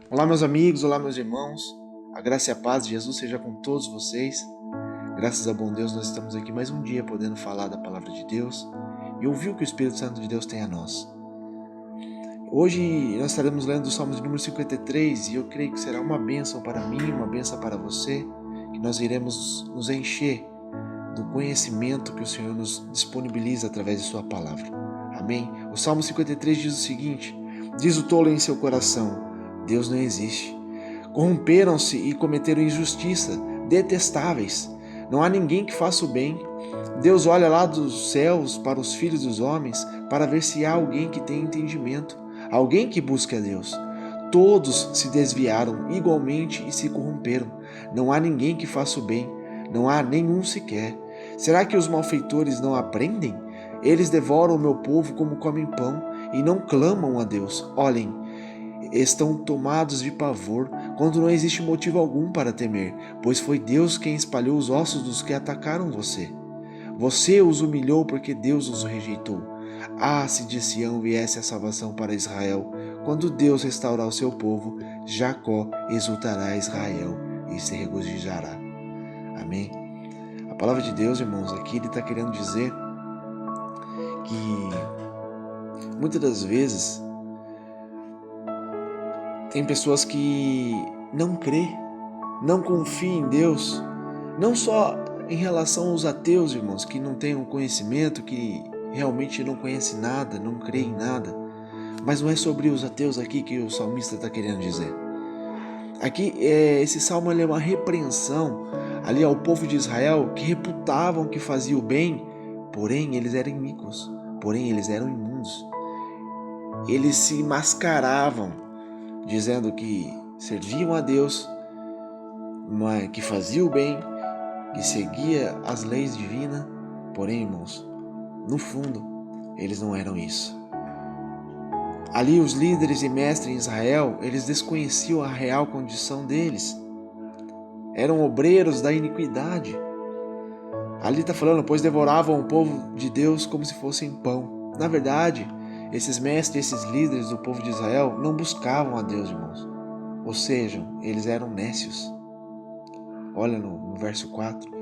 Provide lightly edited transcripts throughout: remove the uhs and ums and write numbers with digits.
Olá, meus amigos, olá, meus irmãos. A graça e a paz de Jesus seja com todos vocês. Graças a bom Deus, nós estamos aqui mais um dia podendo falar da palavra de Deus e ouvir o que o Espírito Santo de Deus tem a nós. Hoje nós estaremos lendo o Salmo de número 53 e eu creio que será uma bênção para mim, uma bênção para você, que nós iremos nos encher do conhecimento que o Senhor nos disponibiliza através de sua palavra. Amém? O Salmo 53 diz o seguinte: diz o tolo em seu coração, Deus não existe. Corromperam-se e cometeram injustiça, detestáveis. Não há ninguém que faça o bem. Deus olha lá dos céus para os filhos dos homens para ver se há alguém que tenha entendimento, alguém que busque a Deus. Todos se desviaram igualmente e se corromperam. Não há ninguém que faça o bem, não há nenhum sequer. Será que os malfeitores não aprendem? Eles devoram o meu povo como comem pão e não clamam a Deus. Olhem, estão tomados de pavor quando não existe motivo algum para temer, pois foi Deus quem espalhou os ossos dos que atacaram você. Você os humilhou porque Deus os rejeitou. Ah, se de Sião viesse a salvação para Israel, quando Deus restaurar o seu povo, Jacó exultará, Israel e se regozijará. Amém? A palavra de Deus, irmãos, aqui ele está querendo dizer que muitas das vezes tem pessoas que não crê, não confiam em Deus, não só em relação aos ateus, irmãos, que não têm um conhecimento, que realmente não conhecem nada, não creem em nada, mas não é sobre os ateus aqui que o salmista está querendo dizer. Aqui, esse salmo é uma repreensão ali ao povo de Israel que reputavam que fazia o bem, porém eles eram iníquos, porém eles eram imundos. Eles se mascaravam, dizendo que serviam a Deus, mas que faziam o bem, que seguia as leis divinas, porém, irmãos, no fundo, eles não eram isso. Ali os líderes e mestres em Israel, eles desconheciam a real condição deles. Eram obreiros da iniquidade. Ali está falando, pois devoravam o povo de Deus como se fossem pão. Na verdade, esses mestres, esses líderes do povo de Israel não buscavam a Deus, irmãos. Ou seja, eles eram nécios. Olha no verso 4.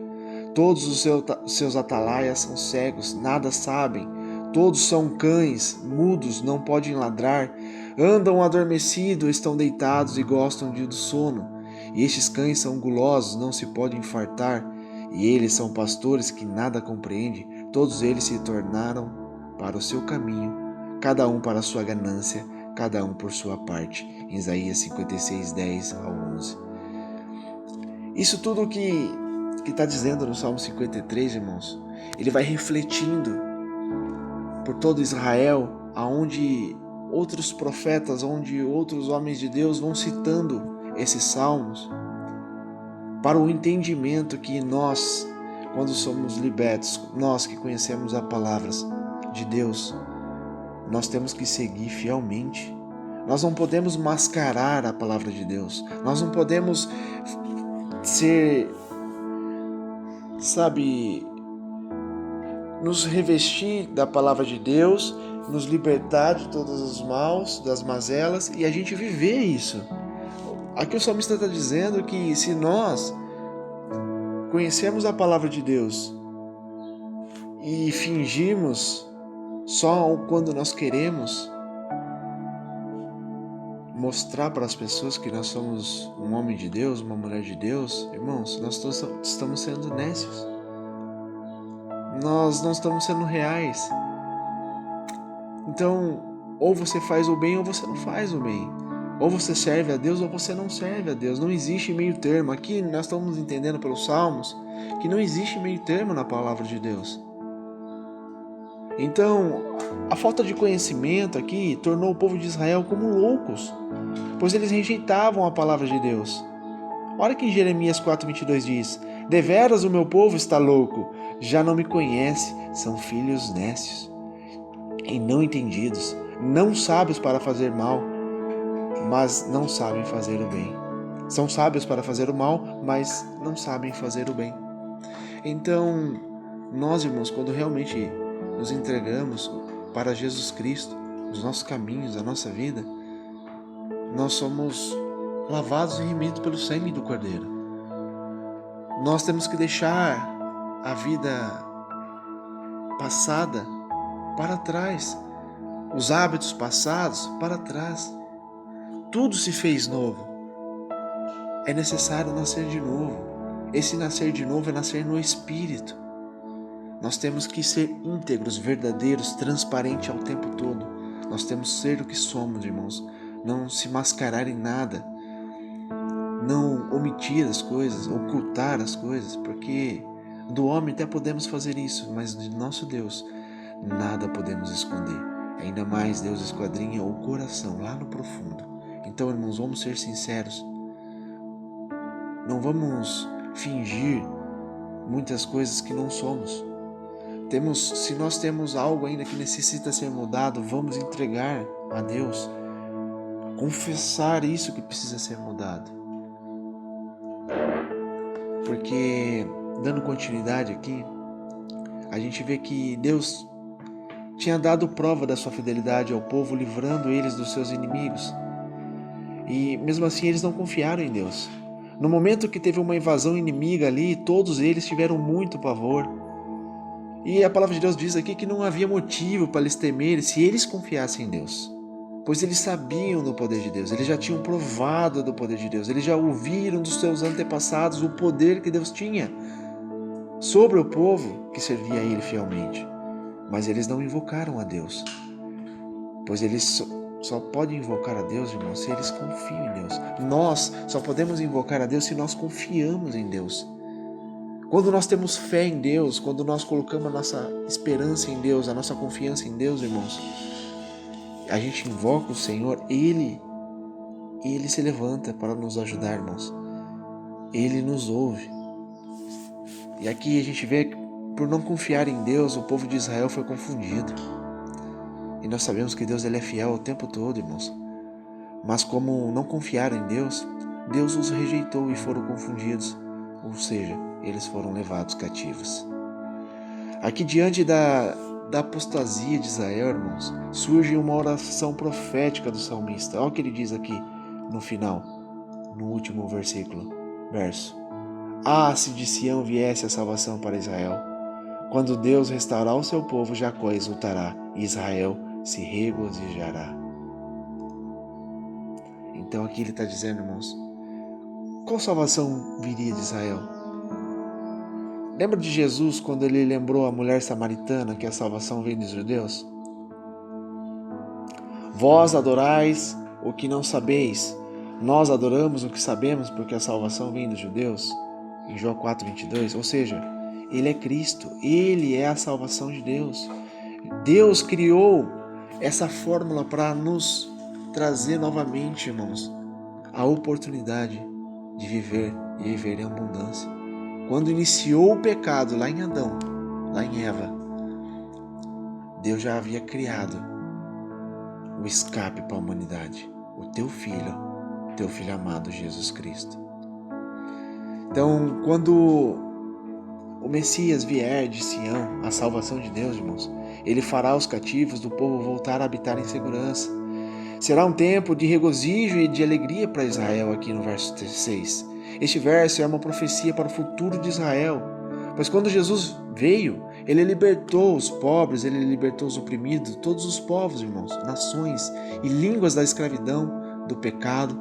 Todos os seus atalaias são cegos, nada sabem. Todos são cães, mudos, não podem ladrar. Andam adormecidos, estão deitados e gostam do sono. E estes cães são gulosos, não se podem fartar. E eles são pastores que nada compreendem. Todos eles se tornaram para o seu caminho, cada um para a sua ganância, cada um por sua parte. Em Isaías 56, 10 ao 11. Isso tudo que está dizendo no Salmo 53, irmãos, ele vai refletindo por todo Israel, aonde outros profetas, onde outros homens de Deus vão citando esses salmos, para o entendimento que nós, quando somos libertos, nós que conhecemos as palavras de Deus, nós temos que seguir fielmente. Nós não podemos mascarar a palavra de Deus. Nós não podemos ser, nos revestir da palavra de Deus, nos libertar de todos os maus, das mazelas e a gente viver isso. Aqui o salmista está dizendo que se nós conhecemos a palavra de Deus e fingirmos só quando nós queremos mostrar para as pessoas que nós somos um homem de Deus, uma mulher de Deus, irmãos, nós estamos sendo nécios. Nós não estamos sendo reais. Então, ou você faz o bem ou você não faz o bem. Ou você serve a Deus ou você não serve a Deus. Não existe meio termo. Aqui nós estamos entendendo pelos Salmos que não existe meio termo na palavra de Deus. Então, a falta de conhecimento aqui tornou o povo de Israel como loucos, pois eles rejeitavam a palavra de Deus. Olha que em Jeremias 4,22 diz: deveras o meu povo está louco, já não me conhece, são filhos nécios e não entendidos, não sábios para fazer mal, mas não sabem fazer o bem. São sábios para fazer o mal, mas não sabem fazer o bem. Então, nós, irmãos, quando realmente nos entregamos para Jesus Cristo, os nossos caminhos, a nossa vida, nós somos lavados e remidos pelo sangue do Cordeiro. Nós temos que deixar a vida passada para trás, os hábitos passados para trás. Tudo se fez novo. É necessário nascer de novo. Esse nascer de novo é nascer no Espírito. Nós temos que ser íntegros, verdadeiros, transparentes ao tempo todo. Nós temos que ser o que somos, irmãos. Não se mascarar em nada. Não omitir as coisas, ocultar as coisas, porque do homem até podemos fazer isso, mas de nosso Deus nada podemos esconder. Ainda mais Deus esquadrinha o coração lá no profundo. Então, irmãos, vamos ser sinceros. Não vamos fingir muitas coisas que não somos. Se nós temos algo ainda que necessita ser mudado, vamos entregar a Deus. Confessar isso que precisa ser mudado. Porque, dando continuidade aqui, a gente vê que Deus tinha dado prova da sua fidelidade ao povo, livrando eles dos seus inimigos. E mesmo assim eles não confiaram em Deus. No momento que teve uma invasão inimiga ali, todos eles tiveram muito pavor. E a palavra de Deus diz aqui que não havia motivo para eles temerem se eles confiassem em Deus. Pois eles sabiam do poder de Deus, eles já tinham provado do poder de Deus, eles já ouviram dos seus antepassados o poder que Deus tinha sobre o povo que servia a Ele fielmente. Mas eles não invocaram a Deus, pois eles só podem invocar a Deus, irmãos, se eles confiam em Deus. Nós só podemos invocar a Deus se nós confiamos em Deus. Quando nós temos fé em Deus, quando nós colocamos a nossa esperança em Deus, a nossa confiança em Deus, irmãos, a gente invoca o Senhor, Ele se levanta para nos ajudar, irmãos. Ele nos ouve. E aqui a gente vê que por não confiar em Deus, o povo de Israel foi confundido. E nós sabemos que Deus ele é fiel o tempo todo, irmãos. Mas como não confiaram em Deus, Deus os rejeitou e foram confundidos. Ou seja, eles foram levados cativos. Aqui diante da apostasia de Israel, irmãos, surge uma oração profética do salmista. Olha o que ele diz aqui no final, no último verso. Ah, se de Sião viesse a salvação para Israel! Quando Deus restaurar o seu povo, Jacó exultará e Israel se regozijará. Então aqui ele está dizendo, irmãos, qual salvação viria de Israel? Lembra de Jesus quando ele lembrou a mulher samaritana que a salvação vem dos judeus? Vós adorais o que não sabeis, nós adoramos o que sabemos porque a salvação vem dos judeus. Em João 4:22, ou seja, Ele é Cristo, Ele é a salvação de Deus. Deus criou essa fórmula para nos trazer novamente, irmãos, a oportunidade de viver e viver em abundância. Quando iniciou o pecado lá em Adão, lá em Eva, Deus já havia criado o escape para a humanidade, o teu filho amado Jesus Cristo. Então, quando o Messias vier de Sião, a salvação de Deus, irmãos, ele fará os cativos do povo voltar a habitar em segurança. Será um tempo de regozijo e de alegria para Israel aqui no verso 6. Este verso é uma profecia para o futuro de Israel, pois quando Jesus veio, ele libertou os pobres, ele libertou os oprimidos, todos os povos, irmãos, nações e línguas da escravidão, do pecado.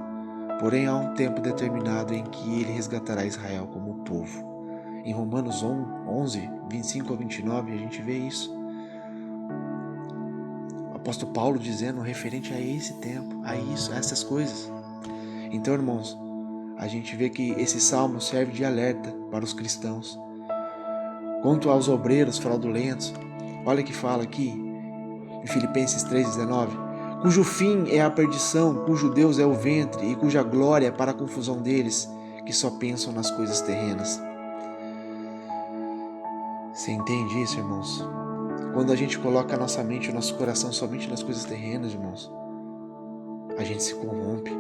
Porém, há um tempo determinado em que ele resgatará Israel como povo. Em Romanos 11, 25 a 29, a gente vê isso. O apóstolo Paulo dizendo referente a esse tempo, a isso, a essas coisas. Então, irmãos, a gente vê que esse salmo serve de alerta para os cristãos. Quanto aos obreiros fraudulentos, olha que fala aqui em Filipenses 3,19. Cujo fim é a perdição, cujo Deus é o ventre e cuja glória é para a confusão deles, que só pensam nas coisas terrenas. Você entende isso, irmãos? Quando a gente coloca a nossa mente e o nosso coração somente nas coisas terrenas, irmãos, a gente se corrompe,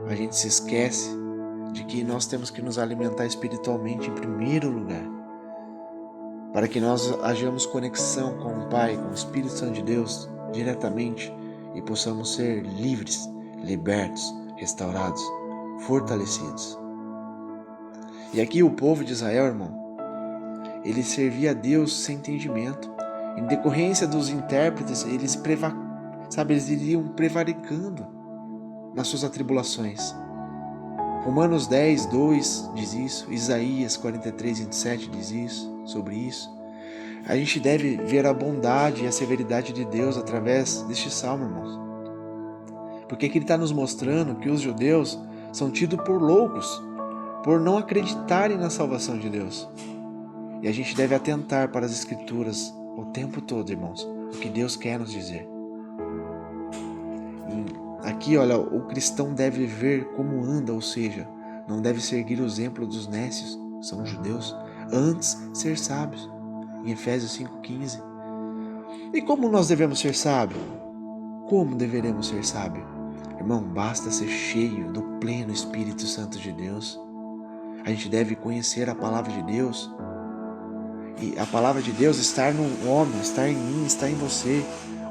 a gente se esquece de que nós temos que nos alimentar espiritualmente em primeiro lugar, para que nós hajamos conexão com o Pai, com o Espírito Santo de Deus, diretamente, e possamos ser livres, libertos, restaurados fortalecidos. E aqui o povo de Israel, irmão, ele servia a Deus sem entendimento. Em decorrência dos intérpretes, eles iriam prevaricando nas suas atribulações. Romanos 10, 2 diz isso, Isaías 43, 27 diz isso, sobre isso. A gente deve ver a bondade e a severidade de Deus através deste salmo, irmãos. Porque aqui ele está nos mostrando que os judeus são tidos por loucos, por não acreditarem na salvação de Deus. E a gente deve atentar para as Escrituras o tempo todo, irmãos, o que Deus quer nos dizer. E aqui, olha, o cristão deve ver como anda, ou seja, não deve seguir o exemplo dos nécios, são os judeus, antes ser sábios, em Efésios 5,15. E como nós devemos ser sábios? Como deveremos ser sábios? Irmão, basta ser cheio do pleno Espírito Santo de Deus. A gente deve conhecer a palavra de Deus. E a palavra de Deus estar no homem, estar em mim, estar em você.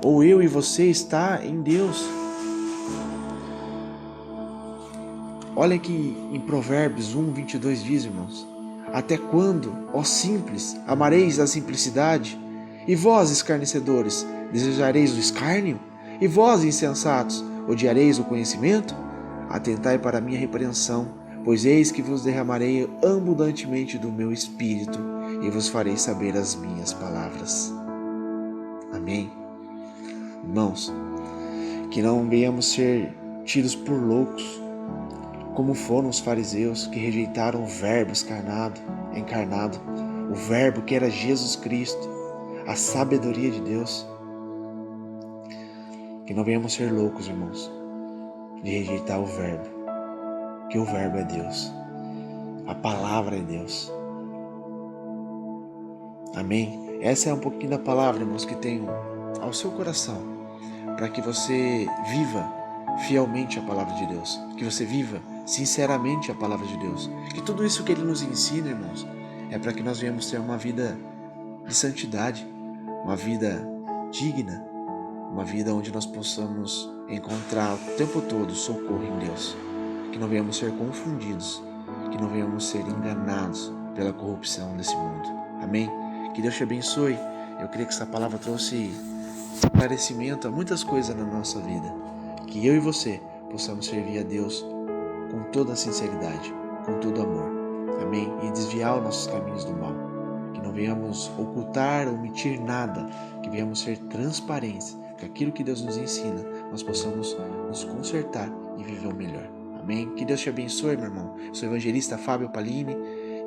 Ou eu e você está em Deus. Olha que em Provérbios 1, 22 diz, irmãos: até quando, ó simples, amareis a simplicidade? E vós, escarnecedores, desejareis o escárnio? E vós, insensatos, odiareis o conhecimento? Atentai para a minha repreensão, pois eis que vos derramarei abundantemente do meu espírito e vos farei saber as minhas palavras. Amém? Irmãos, que não venhamos ser tidos por loucos, como foram os fariseus que rejeitaram o verbo encarnado, o verbo que era Jesus Cristo, a sabedoria de Deus. Que não venhamos ser loucos, irmãos, de rejeitar o verbo, que o verbo é Deus, a palavra é Deus. Amém? Essa é um pouquinho da palavra, irmãos, que tenho ao seu coração, para que você viva fielmente a palavra de Deus, que você viva sinceramente a palavra de Deus, que tudo isso que Ele nos ensina, irmãos, é para que nós venhamos ter uma vida de santidade, uma vida digna, uma vida onde nós possamos encontrar o tempo todo socorro em Deus, que não venhamos ser confundidos, que não venhamos ser enganados pela corrupção desse mundo. Amém? Que Deus te abençoe. Eu creio que essa palavra trouxe esclarecimento a muitas coisas na nossa vida, que eu e você possamos servir a Deus com toda a sinceridade, com todo amor. Amém? E desviar os nossos caminhos do mal, que não venhamos ocultar ou omitir nada, que venhamos ser transparentes, que aquilo que Deus nos ensina, nós possamos nos consertar e viver o melhor. Amém? Que Deus te abençoe, meu irmão. Eu sou o evangelista Fábio Palini,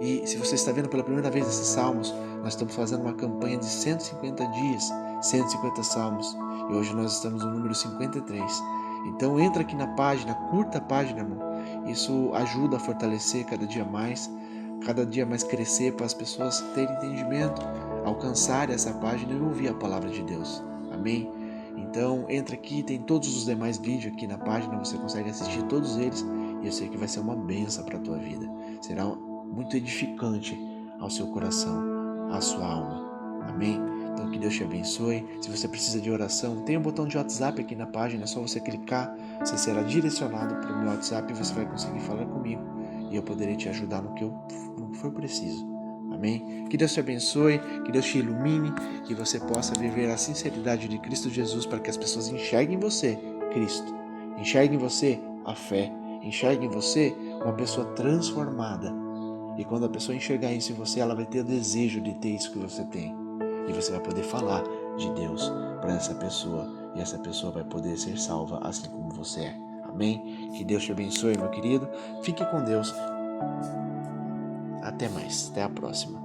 e se você está vendo pela primeira vez esses salmos, nós estamos fazendo uma campanha de 150 dias, 150 salmos, e hoje nós estamos no número 53. Então entra aqui na página, curta a página, irmão. Isso ajuda a fortalecer cada dia mais crescer, para as pessoas terem entendimento, alcançar essa página e ouvir a palavra de Deus. Amém? Então entra aqui, tem todos os demais vídeos aqui na página, você consegue assistir todos eles, e eu sei que vai ser uma bênção para a tua vida. Será muito edificante ao seu coração, à sua alma. Amém? Então que Deus te abençoe. Se você precisa de oração, tem um botão de WhatsApp aqui na página, é só você clicar, você será direcionado para o meu WhatsApp e você vai conseguir falar comigo, e eu poderei te ajudar no que for preciso. Amém? Que Deus te abençoe, que Deus te ilumine, que você possa viver a sinceridade de Cristo Jesus, para que as pessoas enxerguem em você Cristo, enxerguem em você a fé, enxerguem em você uma pessoa transformada. E quando a pessoa enxergar isso em você, ela vai ter o desejo de ter isso que você tem. E você vai poder falar de Deus para essa pessoa, e essa pessoa vai poder ser salva assim como você é. Amém? Que Deus te abençoe, meu querido. Fique com Deus. Até mais. Até a próxima.